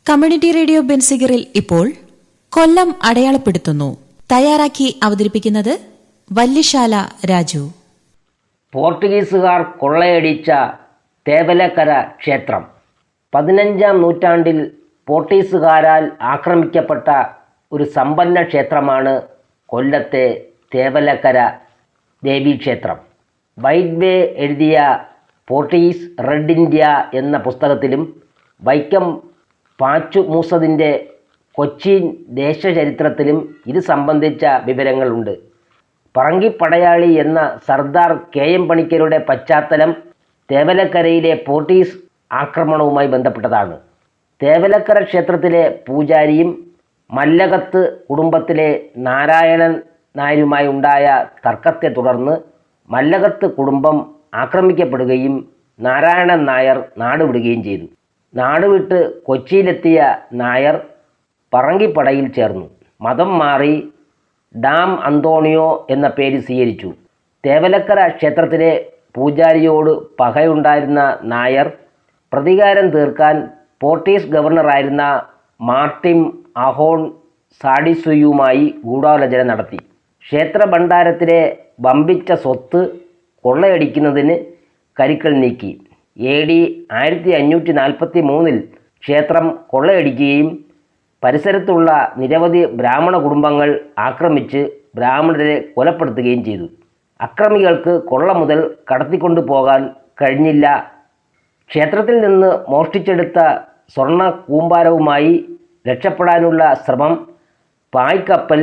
Community radio ബെൻസിഗറിൽ ഇപ്പോൾ കൊല്ലം അടയാളപ്പെടുത്തുന്നു. തയ്യാറാക്കി അവതരിപ്പിക്കുന്നത് വല്യശാല രാജു. പോർട്ടുഗീസുകാർ കൊള്ളയടിച്ച തേവലക്കര ക്ഷേത്രം. 15-ാം നൂറ്റാണ്ടിൽ പോർട്ടുഗീസുകാരാൽ ആക്രമിക്കപ്പെട്ട ഒരു സമ്പന്ന ക്ഷേത്രമാണ് കൊല്ലത്തെ തേവലക്കര ദേവീക്ഷേത്രം. വൈറ്റ് വേ എഴുതിയ പോർട്ടുഗീസ് റെഡ് ഇന്ത്യ എന്ന പുസ്തകത്തിലും വൈക്കം പാച്ചു മൂസദിൻ്റെ കൊച്ചിൻ ദേശചരിത്രത്തിലും ഇത് സംബന്ധിച്ച വിവരങ്ങളുണ്ട്. പറങ്കിപ്പടയാളി എന്ന സർദാർ KM പണിക്കരുടെ പശ്ചാത്തലം തേവലക്കരയിലെ പോർട്ടുഗീസ് ആക്രമണവുമായി ബന്ധപ്പെട്ടതാണ്. തേവലക്കര ക്ഷേത്രത്തിലെ പൂജാരിയും മല്ലകത്ത് കുടുംബത്തിലെ നാരായണൻ നായരുമായി ഉണ്ടായ തർക്കത്തെ തുടർന്ന് മല്ലകത്ത് കുടുംബം ആക്രമിക്കപ്പെടുകയും നാരായണൻ നായർ നാടുവിടുകയും ചെയ്തു. നാടുവിട്ട് കൊച്ചിയിലെത്തിയ നായർ പറങ്കിപ്പടയിൽ ചേർന്നു. മതം മാറി ഡാം അന്തോണിയോ എന്ന പേര് സ്വീകരിച്ചു. തേവലക്കര ക്ഷേത്രത്തിലെ പൂജാരിയോട് പകയുണ്ടായിരുന്ന നായർ പ്രതികാരം തീർക്കാൻ പോർട്ടുഗീസ് ഗവർണറായിരുന്ന മാർട്ടിൻ അഹോൺ സാഡിസുയുമായി ഗൂഢാലോചന നടത്തി. ക്ഷേത്ര ഭണ്ഡാരത്തിലെ വമ്പിച്ച സ്വത്ത് കൊള്ളയടിക്കുന്നതിന് കരുക്കൾ നീക്കി. AD 1543 ക്ഷേത്രം കൊള്ളയടിക്കുകയും പരിസരത്തുള്ള നിരവധി ബ്രാഹ്മണ കുടുംബങ്ങൾ ആക്രമിച്ച് ബ്രാഹ്മണരെ കൊലപ്പെടുത്തുകയും ചെയ്തു. അക്രമികൾക്ക് കൊള്ള മുതൽ കടത്തിക്കൊണ്ടു പോകാൻ കഴിഞ്ഞില്ല. ക്ഷേത്രത്തിൽ നിന്ന് മോഷ്ടിച്ചെടുത്ത സ്വർണ്ണ കൂമ്പാരവുമായി രക്ഷപ്പെടാനുള്ള ശ്രമം പായ്ക്കപ്പൽ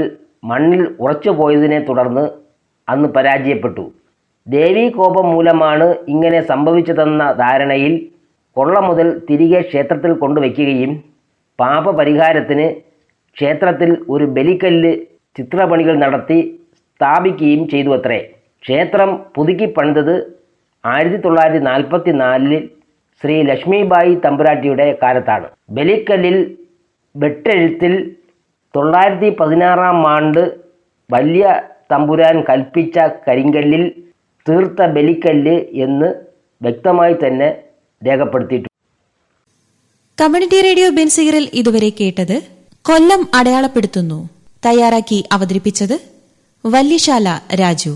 മണ്ണിൽ ഉറച്ചുപോയതിനെ തുടർന്ന് അന്ന് പരാജയപ്പെട്ടു. ദേവീകോപം മൂലമാണ് ഇങ്ങനെ സംഭവിച്ചതെന്ന ധാരണയിൽ കൊള്ള മുതൽ തിരികെ ക്ഷേത്രത്തിൽ കൊണ്ടുവയ്ക്കുകയും പാപപരിഹാരത്തിന് ക്ഷേത്രത്തിൽ ഒരു ബലിക്കല്ല് ചിത്രപണികൾ നടത്തി സ്ഥാപിക്കുകയും ചെയ്തു അത്രേ. ക്ഷേത്രം പുതുക്കി പണിതത് 1944 ശ്രീ ലക്ഷ്മിബായി തമ്പുരാട്ടിയുടെ കാലത്താണ്. ബലിക്കല്ലിൽ വെട്ടെഴുത്തിൽ 916-ാം ആണ്ട് വലിയ തമ്പുരാൻ കൽപ്പിച്ച കരിങ്കല്ലിൽ തീർത്ത ബലിക്കല്ല് എന്ന് വ്യക്തമായി തന്നെ രേഖപ്പെടുത്തിയിട്ടുണ്ട്. കമ്മ്യൂണിറ്റി റേഡിയോ ബെൻസിഗറിൽ ഇതുവരെ കേട്ടത് കൊല്ലം അടയാളപ്പെടുത്തുന്നു. തയ്യാറാക്കി അവതരിപ്പിച്ചത് വല്യശാല രാജു.